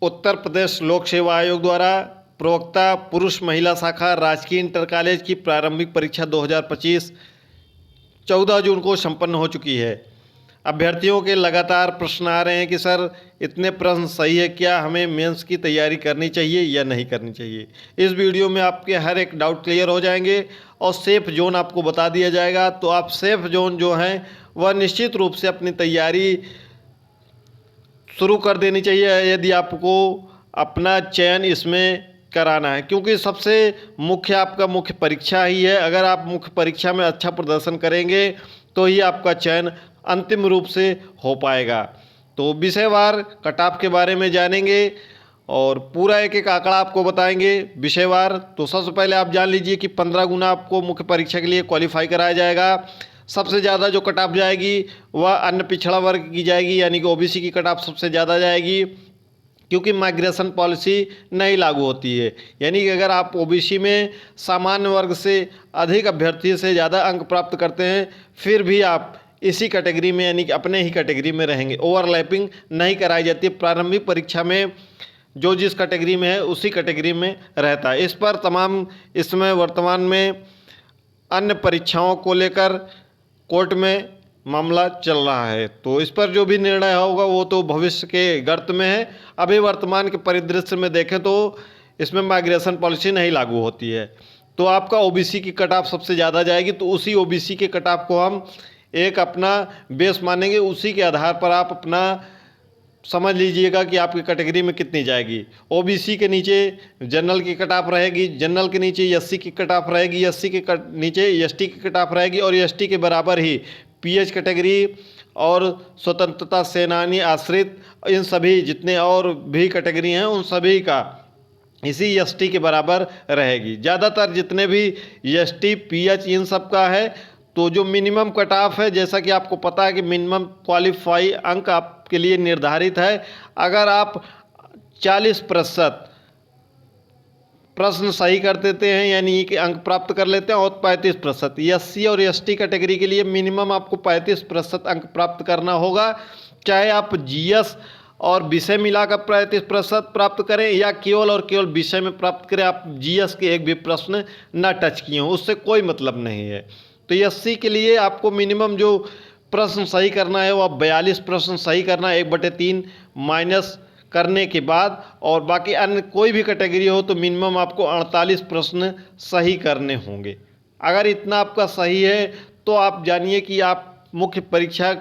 उत्तर प्रदेश लोक सेवा आयोग द्वारा प्रवक्ता पुरुष महिला शाखा राजकीय इंटर कॉलेज की प्रारंभिक परीक्षा 2025 14 जून को संपन्न हो चुकी है। अभ्यर्थियों के लगातार प्रश्न आ रहे हैं कि सर इतने प्रश्न सही है क्या, हमें मेंस की तैयारी करनी चाहिए या नहीं करनी चाहिए। इस वीडियो में आपके हर एक डाउट क्लियर हो जाएंगे और सेफ जोन आपको बता दिया जाएगा। तो आप सेफ जोन जो हैं वह निश्चित रूप से अपनी तैयारी शुरू कर देनी चाहिए यदि आपको अपना चयन इसमें कराना है, क्योंकि सबसे मुख्य आपका मुख्य परीक्षा ही है। अगर आप मुख्य परीक्षा में अच्छा प्रदर्शन करेंगे तो ही आपका चयन अंतिम रूप से हो पाएगा। तो विषयवार कट ऑफ के बारे में जानेंगे और पूरा एक एक आंकड़ा आपको बताएंगे विषयवार। तो सबसे पहले आप जान लीजिए कि 15 गुना आपको मुख्य परीक्षा के लिए क्वालिफाई कराया जाएगा। सबसे ज़्यादा जो कट ऑफ जाएगी वह अन्य पिछड़ा वर्ग की जाएगी, यानी कि ओबीसी की कट ऑफ सबसे ज़्यादा जाएगी, क्योंकि माइग्रेशन पॉलिसी नहीं लागू होती है। यानी कि अगर आप ओबीसी में सामान्य वर्ग से अधिक अभ्यर्थी से ज़्यादा अंक प्राप्त करते हैं फिर भी आप इसी कैटेगरी में यानी कि अपने ही कैटेगरी में रहेंगे। ओवरलैपिंग नहीं कराई जाती। प्रारंभिक परीक्षा में जो जिस कैटेगरी में है उसी कैटेगरी में रहता है। इस पर तमाम इसमें वर्तमान में अन्य परीक्षाओं को लेकर कोर्ट में मामला चल रहा है, तो इस पर जो भी निर्णय होगा वो तो भविष्य के गर्त में है। अभी वर्तमान के परिदृश्य में देखें तो इसमें माइग्रेशन पॉलिसी नहीं लागू होती है। तो आपका ओबीसी की कट ऑफ सबसे ज़्यादा जाएगी, तो उसी ओबीसी के कट ऑफ को हम एक अपना बेस मानेंगे। उसी के आधार पर आप अपना समझ लीजिएगा कि आपकी कैटेगरी में कितनी जाएगी। ओबीसी के नीचे जनरल की कट ऑफ रहेगी, जनरल के नीचे एससी की कट ऑफ रहेगी, एससी के नीचे एसटी की कट ऑफ रहेगी और एसटी के बराबर ही पीएच कैटेगरी और स्वतंत्रता सेनानी आश्रित, इन सभी जितने और भी कैटेगरी हैं उन सभी का इसी एसटी के बराबर रहेगी। ज़्यादातर जितने भी एसटी पीएच इन सब का है। तो जो मिनिमम कट ऑफ है, जैसा कि आपको पता है कि मिनिमम क्वालिफाई अंक आपके लिए निर्धारित है। अगर आप 40% प्रश्न सही कर देते हैं यानी कि अंक प्राप्त कर लेते हैं और 35%, एससी और एसटी कैटेगरी के लिए मिनिमम आपको 35% अंक प्राप्त करना होगा। चाहे आप जीएस और विषय मिलाकर 35% प्राप्त करें या केवल और केवल विषय में प्राप्त करें, आप जीएस के एक भी प्रश्न ना टच किए हों, उससे कोई मतलब नहीं है। तो एससी के लिए आपको मिनिमम जो प्रश्न सही करना है वो 42 प्रश्न सही करना है 1/3 माइनस करने के बाद, और बाकी अन्य कोई भी कैटेगरी हो तो मिनिमम आपको 48 प्रश्न सही करने होंगे। अगर इतना आपका सही है तो आप जानिए कि आप मुख्य परीक्षा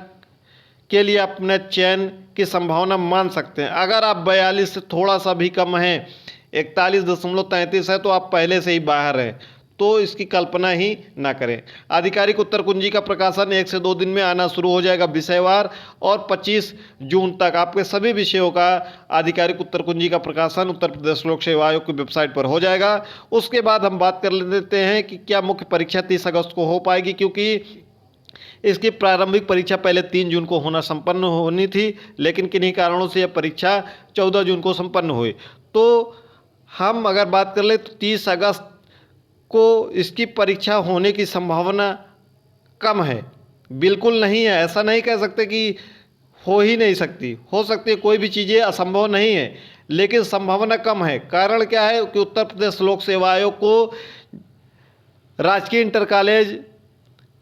के लिए अपने चयन की संभावना मान सकते हैं। अगर आप 42 से थोड़ा सा भी कम है, 41.33 है, तो आप पहले से ही बाहर हैं। तो इसकी कल्पना ही ना करें। आधिकारिक उत्तर कुंजी का प्रकाशन 1 से 2 दिन में आना शुरू हो जाएगा विषयवार, और 25 जून तक आपके सभी विषयों का आधिकारिक उत्तर कुंजी का प्रकाशन उत्तर प्रदेश लोक सेवा आयोग की वेबसाइट पर हो जाएगा। उसके बाद हम बात कर लेते हैं कि क्या मुख्य परीक्षा 30 अगस्त को हो पाएगी, क्योंकि इसकी प्रारंभिक परीक्षा पहले 3 जून को संपन्न होनी थी, लेकिन किन्हीं कारणों से यह परीक्षा 14 जून को संपन्न हुई। तो हम अगर बात कर ले तो 30 अगस्त को इसकी परीक्षा होने की संभावना कम है, बिल्कुल नहीं है। ऐसा नहीं कह सकते कि हो ही नहीं सकती, हो सकती है, कोई भी चीज़ें असंभव नहीं है, लेकिन संभावना कम है। कारण क्या है कि उत्तर प्रदेश लोक सेवा आयोग को राजकीय इंटर कॉलेज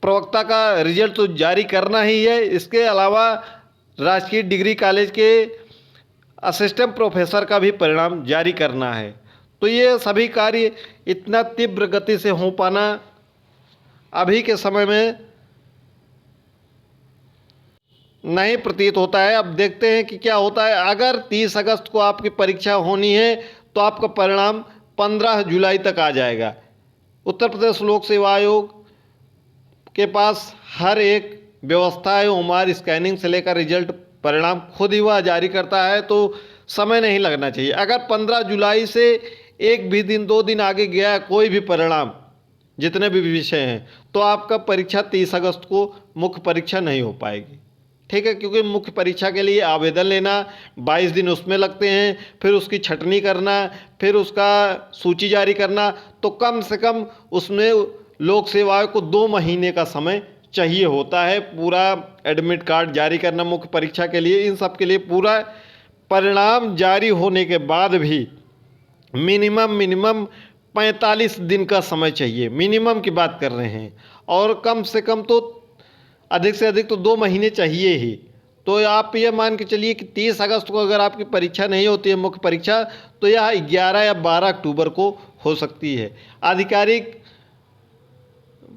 प्रवक्ता का रिजल्ट तो जारी करना ही है, इसके अलावा राजकीय डिग्री कॉलेज के असिस्टेंट प्रोफेसर का भी परिणाम जारी करना है। तो ये सभी कार्य इतना तीव्र गति से हो पाना अभी के समय में नहीं प्रतीत होता है। अब देखते हैं कि क्या होता है। अगर 30 अगस्त को आपकी परीक्षा होनी है तो आपका परिणाम 15 जुलाई तक आ जाएगा। उत्तर प्रदेश लोक सेवा आयोग के पास हर एक व्यवस्था है, उम्र स्कैनिंग से लेकर रिजल्ट परिणाम खुद ही वह जारी करता है, तो समय नहीं लगना चाहिए। अगर 15 जुलाई से एक भी दिन 2 दिन आगे गया कोई भी परिणाम, जितने भी विषय हैं, तो आपका परीक्षा 30 अगस्त को मुख्य परीक्षा नहीं हो पाएगी। ठीक है, क्योंकि मुख्य परीक्षा के लिए आवेदन लेना 22 दिन उसमें लगते हैं, फिर उसकी छटनी करना, फिर उसका सूची जारी करना, तो कम से कम उसमें लोक सेवाओं को 2 महीने का समय चाहिए होता है। पूरा एडमिट कार्ड जारी करना मुख्य परीक्षा के लिए, इन सब के लिए पूरा परिणाम जारी होने के बाद भी मिनिमम 45 दिन का समय चाहिए, मिनिमम की बात कर रहे हैं, और कम से कम तो अधिक से अधिक तो 2 महीने चाहिए ही। तो आप ये मान के चलिए कि 30 अगस्त को अगर आपकी परीक्षा नहीं होती है मुख्य परीक्षा, तो यह 11 या 12 अक्टूबर को हो सकती है। आधिकारिक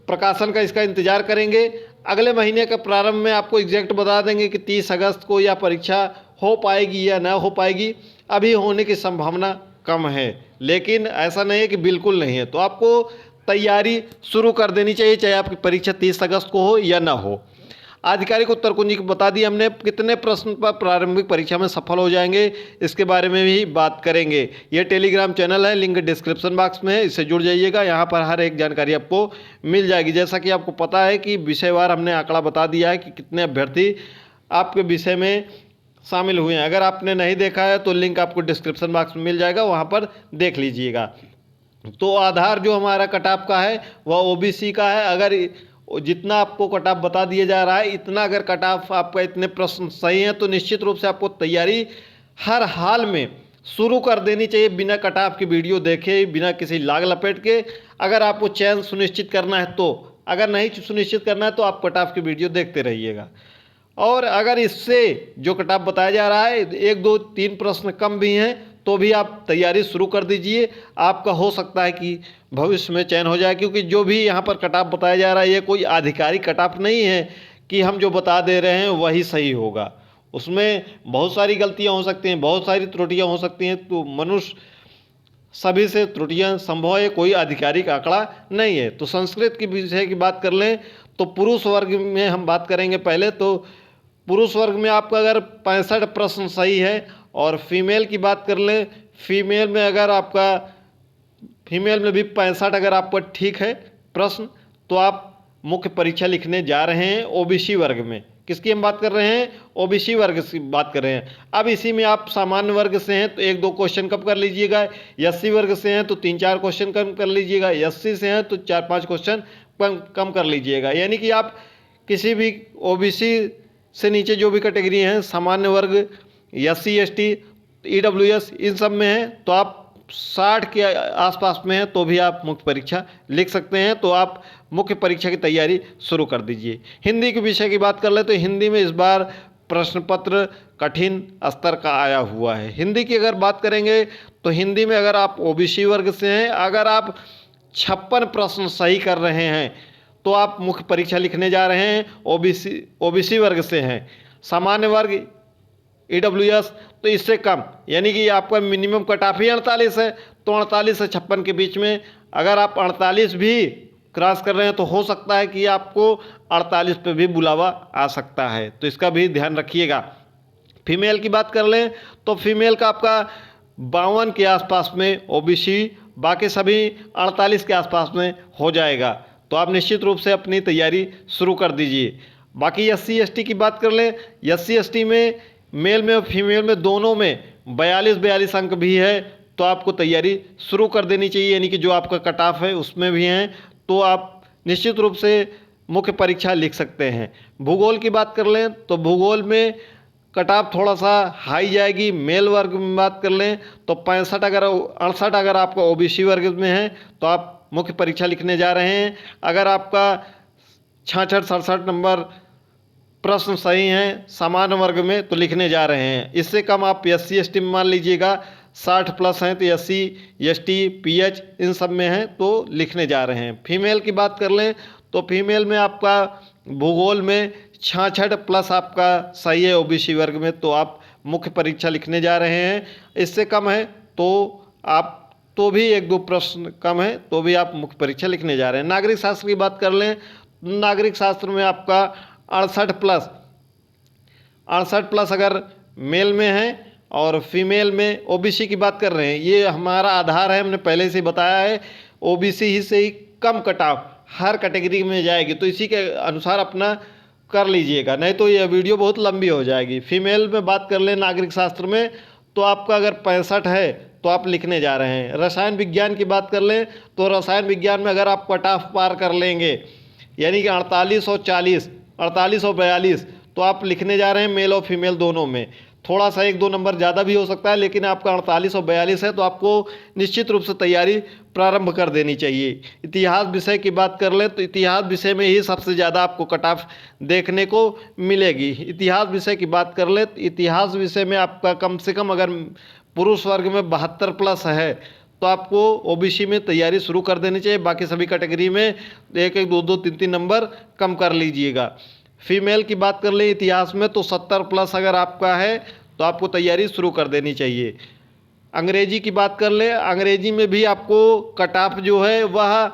प्रकाशन का इसका इंतज़ार करेंगे। अगले महीने का प्रारंभ में आपको एग्जैक्ट बता देंगे कि 30 अगस्त को यह परीक्षा हो पाएगी या ना हो पाएगी। अभी होने की संभावना कम है, लेकिन ऐसा नहीं है कि बिल्कुल नहीं है। तो आपको तैयारी शुरू कर देनी चाहिए, चाहे आपकी परीक्षा 30 अगस्त को हो या ना हो। आधिकारिक उत्तर कुंजी को बता दिया हमने, कितने प्रश्न पर प्रारंभिक परीक्षा में सफल हो जाएंगे इसके बारे में भी बात करेंगे। यह टेलीग्राम चैनल है, लिंक डिस्क्रिप्शन बॉक्स में है, इससे जुड़ जाइएगा। यहाँ पर हर एक जानकारी आपको मिल जाएगी। जैसा कि आपको पता है कि विषयवार हमने आंकड़ा बता दिया है कि कितने अभ्यर्थी आपके विषय में शामिल हुए हैं। अगर आपने नहीं देखा है तो लिंक आपको डिस्क्रिप्शन बॉक्स में मिल जाएगा, वहाँ पर देख लीजिएगा। तो आधार जो हमारा कट ऑफ का है वह ओबीसी का है। अगर जितना आपको कट ऑफ बता दिया जा रहा है, इतना अगर कट ऑफ आपका इतने प्रश्न सही हैं, तो निश्चित रूप से आपको तैयारी हर हाल में शुरू कर देनी चाहिए, बिना कट ऑफ की वीडियो देखे, बिना किसी लाग लपेट के। अगर आपको चयन सुनिश्चित करना है तो, अगर नहीं सुनिश्चित करना है तो आप कट ऑफ की वीडियो देखते रहिएगा। और अगर इससे जो कट ऑफ बताया जा रहा है 1, 2, 3 प्रश्न कम भी हैं तो भी आप तैयारी शुरू कर दीजिए। आपका हो सकता है कि भविष्य में चयन हो जाए, क्योंकि जो भी यहाँ पर कट ऑफ बताया जा रहा है ये कोई आधिकारिक कट ऑफ नहीं है कि हम जो बता दे रहे हैं वही सही होगा। उसमें बहुत सारी गलतियाँ हो सकती हैं, बहुत सारी त्रुटियाँ हो सकती हैं। तो मनुष्य सभी से त्रुटियाँ संभव है, कोई आधिकारिक आंकड़ा नहीं है। तो संस्कृत की विषय की बात कर लें तो पुरुष वर्ग में हम बात करेंगे पहले। तो पुरुष वर्ग में आपका अगर 65 प्रश्न सही है, और फीमेल की बात कर लें, फीमेल में अगर आपका फीमेल में भी 65 अगर आपका ठीक है प्रश्न, तो आप मुख्य परीक्षा लिखने जा रहे हैं ओबीसी वर्ग में। किसकी हम बात कर रहे हैं? ओबीसी वर्ग की बात कर रहे हैं। अब इसी में आप सामान्य वर्ग से हैं तो 1-2 क्वेश्चन कम कर लीजिएगा, एससी वर्ग से हैं तो 3-4 क्वेश्चन कम कर लीजिएगा, एससी से हैं तो 4-5 क्वेश्चन कम कर लीजिएगा। यानी कि आप किसी भी ओबीसी से नीचे जो भी कैटेगरी हैं, सामान्य वर्ग, एससी एसटी, ईडब्ल्यूएस, इन सब में हैं, तो आप 60 के आसपास में हैं तो भी आप मुख्य परीक्षा लिख सकते हैं। तो आप मुख्य परीक्षा की तैयारी शुरू कर दीजिए। हिंदी के विषय की बात कर ले तो हिंदी में इस बार प्रश्न पत्र कठिन स्तर का आया हुआ है। हिंदी की अगर बात करेंगे तो हिंदी में अगर आप ओबीसी वर्ग से हैं, अगर आप 56 प्रश्न सही कर रहे हैं तो आप मुख्य परीक्षा लिखने जा रहे हैं। ओबीसी वर्ग से हैं, सामान्य वर्ग, ईडब्ल्यूएस तो इससे कम, यानी कि आपका मिनिमम कट ऑफ ही 48 है। तो 48 से 56 के बीच में अगर आप 48 भी क्रॉस कर रहे हैं तो हो सकता है कि आपको 48 पे भी बुलावा आ सकता है, तो इसका भी ध्यान रखिएगा। फीमेल की बात कर लें तो फीमेल का आपका 52 के आसपास में ओबीसी, बाकी सभी 48 के आसपास में हो जाएगा। तो आप निश्चित रूप से अपनी तैयारी शुरू कर दीजिए। बाकी एससी एसटी की बात कर लें, एससी एसटी में मेल में और फीमेल में दोनों में 42 अंक भी है, तो आपको तैयारी शुरू कर देनी चाहिए। यानी कि जो आपका कट ऑफ है उसमें भी हैं, तो आप निश्चित रूप से मुख्य परीक्षा लिख सकते हैं। भूगोल की बात कर लें तो भूगोल में कट ऑफ थोड़ा सा हाई जाएगी। मेल वर्ग में बात कर लें तो 65 अगर 68 अगर आपका ओबीसी वर्ग में है तो आप मुख्य परीक्षा लिखने जा रहे हैं। अगर आपका 66-67 नंबर प्रश्न सही हैं सामान्य वर्ग में तो लिखने जा रहे हैं। इससे कम आप एससी एसटी में मान लीजिएगा 60 प्लस हैं तो एससी एसटी पीएच इन सब में हैं तो लिखने जा रहे हैं। फीमेल की बात कर लें तो फीमेल में आपका भूगोल में 66 प्लस आपका सही है ओबीसी वर्ग में, तो आप मुख्य परीक्षा लिखने जा रहे हैं। इससे कम है तो आप तो भी 1-2 प्रश्न कम है तो भी आप मुख्य परीक्षा लिखने जा रहे हैं। नागरिक शास्त्र की बात कर लें, नागरिक शास्त्र में आपका 68 प्लस अगर मेल में है और फीमेल में ओबीसी की बात कर रहे हैं, ये हमारा आधार है, हमने पहले से बताया है। ओबीसी ही से ही कम कट ऑफ हर कैटेगरी में जाएगी, तो इसी के अनुसार अपना कर लीजिएगा, नहीं तो यह वीडियो बहुत लंबी हो जाएगी। फीमेल में बात कर लें नागरिक शास्त्र में तो आपका अगर 65 है तो आप लिखने जा रहे हैं। रसायन विज्ञान की बात कर लें तो रसायन विज्ञान में अगर आप कट ऑफ पार कर लेंगे, यानी कि 48 और 40, 48 और 42, तो आप लिखने जा रहे हैं मेल और फीमेल दोनों में। थोड़ा सा 1-2 नंबर ज़्यादा भी हो सकता है, लेकिन आपका 48 और 42 है तो आपको निश्चित रूप से तैयारी प्रारंभ कर देनी चाहिए। इतिहास विषय की बात कर लें तो इतिहास विषय में ही सबसे ज़्यादा आपको कट ऑफ देखने को मिलेगी। इतिहास विषय की बात कर लें तो इतिहास विषय में आपका कम से कम अगर पुरुष वर्ग में 72 प्लस है तो आपको ओबीसी में तैयारी शुरू कर देनी चाहिए। बाकी सभी कैटेगरी में 1-1, 2-2, 3-3 नंबर कम कर लीजिएगा। फीमेल की बात कर लें इतिहास में तो 70 प्लस अगर आपका है तो आपको तैयारी शुरू कर देनी चाहिए। अंग्रेजी की बात कर लें, अंग्रेजी में भी आपको कट ऑफ जो है वह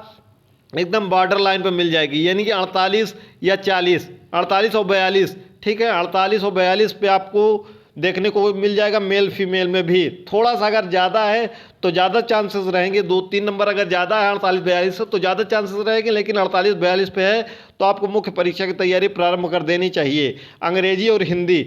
एकदम बॉर्डर लाइन पर मिल जाएगी, यानी कि 48 या 40, 48 और 42, ठीक है, 48 और 42 पे आपको देखने को मिल जाएगा। मेल फीमेल में भी थोड़ा सा अगर ज़्यादा है तो ज़्यादा चांसेस रहेंगे, 2-3 नंबर अगर ज़्यादा है 48-42 से तो ज़्यादा चांसेस रहेंगे, लेकिन 48-42 पे है तो आपको मुख्य परीक्षा की तैयारी प्रारंभ कर देनी चाहिए। अंग्रेजी और हिंदी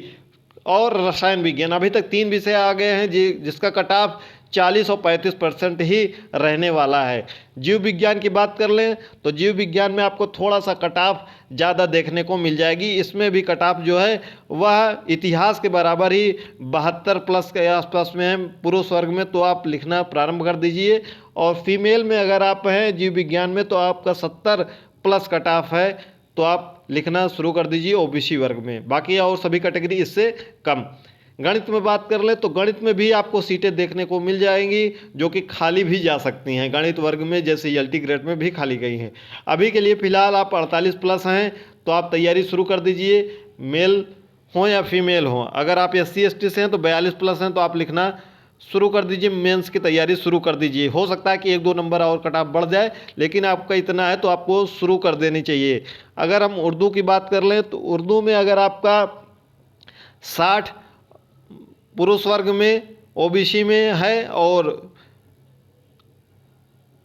और रसायन विज्ञान अभी तक 3 विषय आ गए हैं जिसका कट ऑफ 40 और 35% ही रहने वाला है। जीव विज्ञान की बात कर लें तो जीव विज्ञान में आपको थोड़ा सा कट ऑफ ज़्यादा देखने को मिल जाएगी। इसमें भी कट ऑफ जो है वह इतिहास के बराबर ही 72 प्लस के आसपास में है पुरुष वर्ग में, तो आप लिखना प्रारंभ कर दीजिए। और फीमेल में अगर आप हैं जीव विज्ञान में तो आपका 70 प्लस कट ऑफ है तो आप लिखना शुरू कर दीजिए ओबीसी वर्ग में। बाकी और सभी कैटेगरी इससे कम। गणित में बात कर ले तो गणित में भी आपको सीटें देखने को मिल जाएंगी जो कि खाली भी जा सकती हैं गणित वर्ग में, जैसे एलटी ग्रेड में भी खाली गई हैं। अभी के लिए फ़िलहाल आप 48 प्लस हैं तो आप तैयारी शुरू कर दीजिए, मेल हों या फीमेल हों। अगर आप SC ST से हैं तो 42 प्लस हैं तो आप लिखना शुरू कर दीजिए, मेंस की तैयारी शुरू कर दीजिए। हो सकता है कि 1-2 नंबर और कट ऑफ बढ़ जाए, लेकिन आपका इतना है तो आपको शुरू कर देनी चाहिए। अगर हम उर्दू की बात कर लें तो उर्दू में अगर आपका 60 पुरुष वर्ग में ओबीसी में है और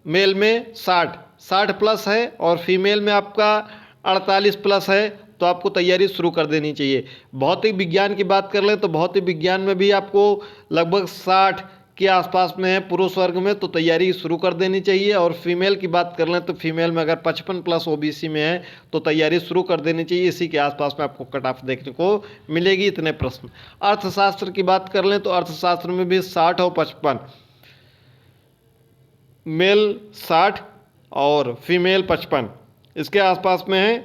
मेल में 60 प्लस है और फीमेल में आपका 48 प्लस है तो आपको तैयारी शुरू कर देनी चाहिए। भौतिक विज्ञान की बात कर लें तो भौतिक विज्ञान में भी आपको लगभग 60 के आसपास में है पुरुष वर्ग में तो तैयारी शुरू कर देनी चाहिए। और फीमेल की बात कर लें तो फीमेल में अगर 55 प्लस ओबीसी में है तो तैयारी शुरू कर देनी चाहिए। इसी के आसपास में आपको कट ऑफ देखने को मिलेगी। इतने प्रश्न। अर्थशास्त्र की बात कर लें तो अर्थशास्त्र में भी 60 और 55, मेल 60 और फीमेल 55 इसके आसपास में है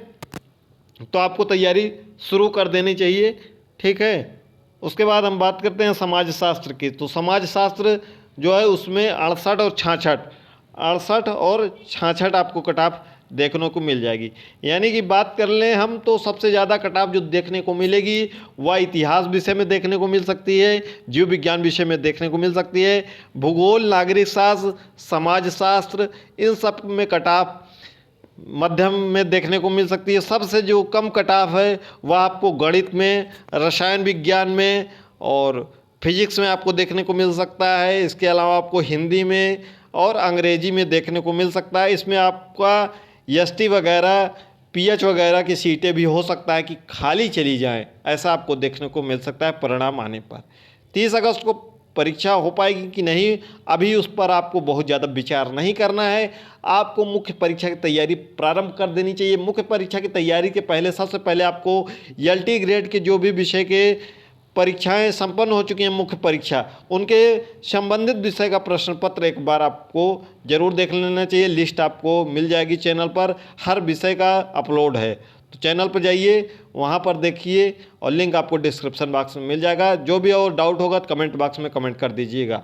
तो आपको तैयारी शुरू कर देनी चाहिए, ठीक है। उसके बाद हम बात करते हैं समाजशास्त्र की। तो समाजशास्त्र जो है उसमें 68 और 66 आपको कट ऑफ देखने को मिल जाएगी। यानी कि बात कर लें हम तो सबसे ज़्यादा कट ऑफ जो देखने को मिलेगी वह इतिहास विषय में देखने को मिल सकती है, जीव विज्ञान विषय में देखने को मिल सकती है, भूगोल, नागरिक शास्त्र, समाजशास्त्र, इन सब में कट ऑफ मध्यम में देखने को मिल सकती है। सबसे जो कम कट ऑफ है वह आपको गणित में, रसायन विज्ञान में और फिजिक्स में आपको देखने को मिल सकता है। इसके अलावा आपको हिंदी में और अंग्रेजी में देखने को मिल सकता है। इसमें आपका ST वगैरह, PH वगैरह की सीटें भी हो सकता है कि खाली चली जाएं, ऐसा आपको देखने को मिल सकता है परिणाम आने पर। 30 अगस्त को परीक्षा हो पाएगी कि नहीं, अभी उस पर आपको बहुत ज़्यादा विचार नहीं करना है। आपको मुख्य परीक्षा की तैयारी प्रारंभ कर देनी चाहिए। मुख्य परीक्षा की तैयारी के पहले सबसे पहले आपको LT ग्रेड के जो भी विषय के परीक्षाएं संपन्न हो चुकी हैं मुख्य परीक्षा, उनके संबंधित विषय का प्रश्न पत्र एक बार आपको ज़रूर देख लेना चाहिए। लिस्ट आपको मिल जाएगी चैनल पर, हर विषय का अपलोड है तो चैनल पर जाइए, वहाँ पर देखिए और लिंक आपको डिस्क्रिप्शन बॉक्स में मिल जाएगा। जो भी और डाउट होगा तो कमेंट बॉक्स में कमेंट कर दीजिएगा।